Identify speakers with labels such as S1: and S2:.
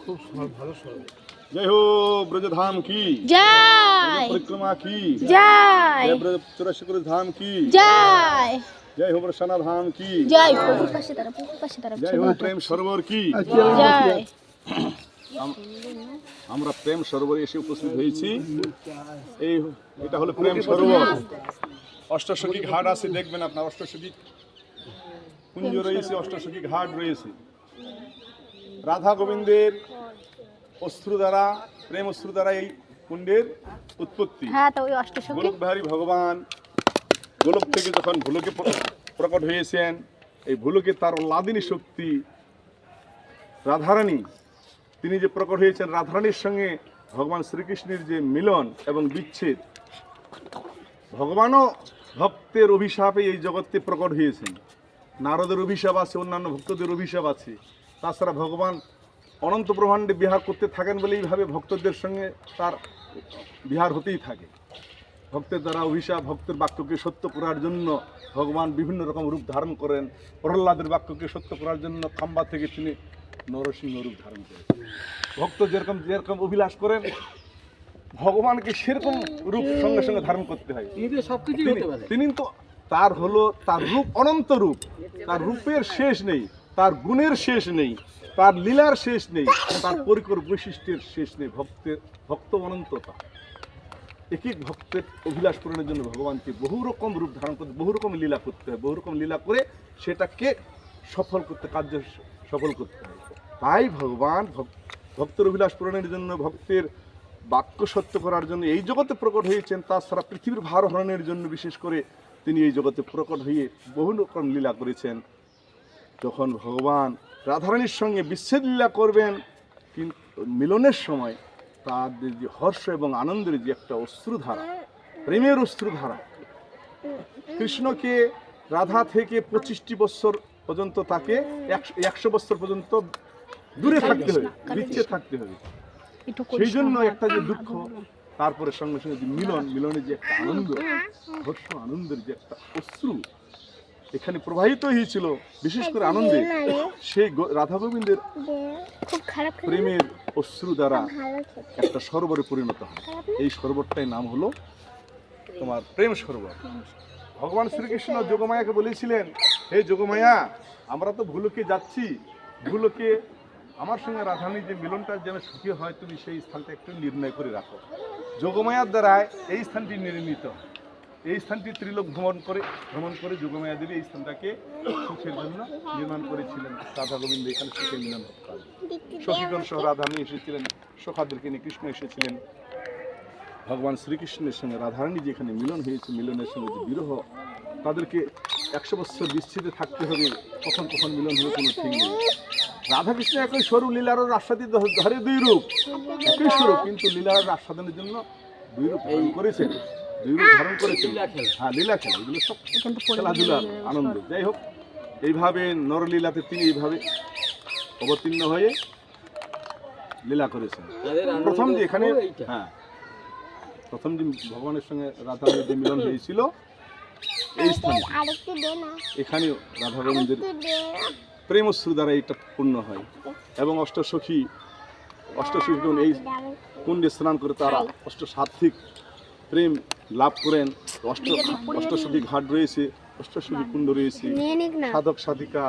S1: খুব ভালো শোনাবে।
S2: जय हो ब्रजधाम की
S3: जय
S2: परिक्रमा की
S3: जय
S2: जय ब्रज 84 धाम की
S3: जय
S2: जय हो बरसाना धाम की
S3: जय পুকুর পাশে তারা
S2: जय हो प्रेम सरोवर की
S3: जय
S2: আমরা প্রেম সরোবরে এসে উপস্থিত হয়েছি। এই এটা হলো প্রেম সরোবর। অষ্টসখী ঘাট আছে, দেখবেন আপনার অষ্টসখী কুঞ্জ রয়েছে, অষ্টসখী ঘাট রয়েছে। রাধা গোবিন্দের অশ্রু দ্বারা, প্রেম অশ্রু দ্বারা এই কুণ্ডের উৎপত্তি।
S3: হ্যাঁ তো ওই অষ্টসখী
S2: গোলকধারী ভগবান গোলক থেকে যখন ভুলকে প্রকট হয়েছেন, এই ভুলকে তার লাদিনী শক্তি রাধারানী, তিনি যে প্রকট হয়েছেন, রাধারানীর সঙ্গে ভগবান শ্রীকৃষ্ণের যে মিলন এবং বিচ্ছেদ, ভগবানও ভক্তের অভিশাপে এই জগতে প্রকট হয়েছেন। নারদের অভিশাপ আছে, অন্যান্য ভক্তদের অভিশাপ আছে। তাছাড়া ভগবান অনন্ত ব্রহ্মাণ্ডে বিহার করতে থাকেন বলে এইভাবে ভক্তদের সঙ্গে তার বিহার হতেই থাকে। ভক্তের দ্বারা অভিশাপ, ভক্তের বাক্যকে সত্য করার জন্য ভগবান বিভিন্ন রকম রূপ ধারণ করেন। প্রহ্লাদের বাক্যকে সত্য করার জন্য খাম্বা থেকে তিনি নরসিংহ রূপ ধারণ করেন। ভক্ত যেরকম অভিলাষ করেন, ভগবানকে সেরকম রূপ সঙ্গে সঙ্গে ধারণ করতে হয়। তিনি তো তার রূপ অনন্ত রূপ, তার রূপের শেষ নেই, তার গুণের শেষ নেই, তার লীলার শেষ নেই, তার পরিকর বৈশিষ্ট্যের শেষ নেই। ভক্ত অনন্ততা। এক এক ভক্তের অভিলাষ পূরণের জন্য ভগবানকে বহু রকম রূপ ধারণ করতে, বহু রকম লীলা করতে হয়, বহু রকম লীলা করে সেটাকে সফল করতে, কার্য সফল করতে হয়। তাই ভগবান ভক্তের অভিলাষ পূরণের জন্য, ভক্তের বাক্য সত্য করার জন্য এই জগতে প্রকট হয়েছেন। তাছাড়া পৃথিবীর ভার হরণের জন্য বিশেষ করে তিনি এই জগতে প্রকট হয়ে বহু রকম লীলা করেছেন। যখন ভগবান রাধারানীর সঙ্গে বিচ্ছেদ লীলা করবেন, কিন্তু মিলনের সময় তাদের যে হর্ষ এবং আনন্দের যে একটা অশ্রুধারা, প্রেমের অশ্রুধারা, কৃষ্ণকে রাধা থেকে 25টি বছর পর্যন্ত, তাকে 100 বছর পর্যন্ত দূরে থাকতে হবে, বিচ্ছেদ থাকতে হবে। সেই জন্য একটা যে দুঃখ, তারপরে সঙ্গে সঙ্গে যে মিলনের যে একটা আনন্দ, হর্ষ আনন্দের যে একটা অশ্রু এখানে প্রবাহিত হয়েছিল, বিশেষ করে আনন্দে, সেই রাধা গোবিন্দের প্রেমের অশ্রু দ্বারা একটা সরোবরে পরিণত হয়। এই সরোবরটাই নাম হলো তোমার প্রেম সরোবর। ভগবান শ্রীকৃষ্ণ যোগমায়াকে বলেছিলেন, হে যোগমায়া, আমরা তো ভুলকে যাচ্ছি, ভুলকে আমার সঙ্গে রাধারানীর যে মিলনটা যেন সুখী হয়, তুমি সেই স্থানটা একটু নির্ণয় করে রাখো। যোগমায়ার দ্বারা এই স্থানটি নির্মিত হয়। এই স্থানটি ত্রিলোক ভ্রমণ করে যোগমায়া দেবী এই স্থানটাকে সুখের জন্য নির্মাণ করেছিলেন। রাধা গোবিন্দ এখানে সুখের মিলন হতে পারে। সখীগণ সহ রাধারানী এসেছিলেন, সখাদেরকে নিয়ে কৃষ্ণ এসেছিলেন। ভগবান শ্রীকৃষ্ণের সঙ্গে রাধারানী যেখানে মিলন হয়েছে, মিলনের সঙ্গে যে বিরহ, তাদেরকে 100 বছর বিচ্ছেদে থাকতে হবে, কখন মিলন হবে কোনো ঠিক নেই। রাধাকৃষ্ণ একই স্বরূপ, লীলার আস্বাদিত ধরে দুই রূপ, একই স্বরূপ, কিন্তু লীলার আস্বাদনের জন্য দুই রূপ ধারণ করেছেন, হ্যাঁ, লীলা খেলা, এগুলো সব খেলাধুলার আনন্দ। যাই হোক, এইভাবে নরলীলাতে তিনি এইভাবে অবতীর্ণ হয়ে লীলা করেছেন। প্রথম যে এখানে, হ্যাঁ, প্রথম যে ভগবানের সঙ্গে রাধারানীর যে মিলন হয়েছিল এই স্থানে, এখানেও রাধা গোবিন্দের প্রেমশ্রু দ্বারা এটা পূর্ণ হয়। এবং অষ্টসখীগণ এই কুণ্ডে স্নান করে তারা অষ্টসাত্ত্বিক প্রেম লাভ করেন। অষ্টসখী ঘাট রয়েছে, অষ্টসখী কুণ্ড রয়েছে, সাধক সাধিকা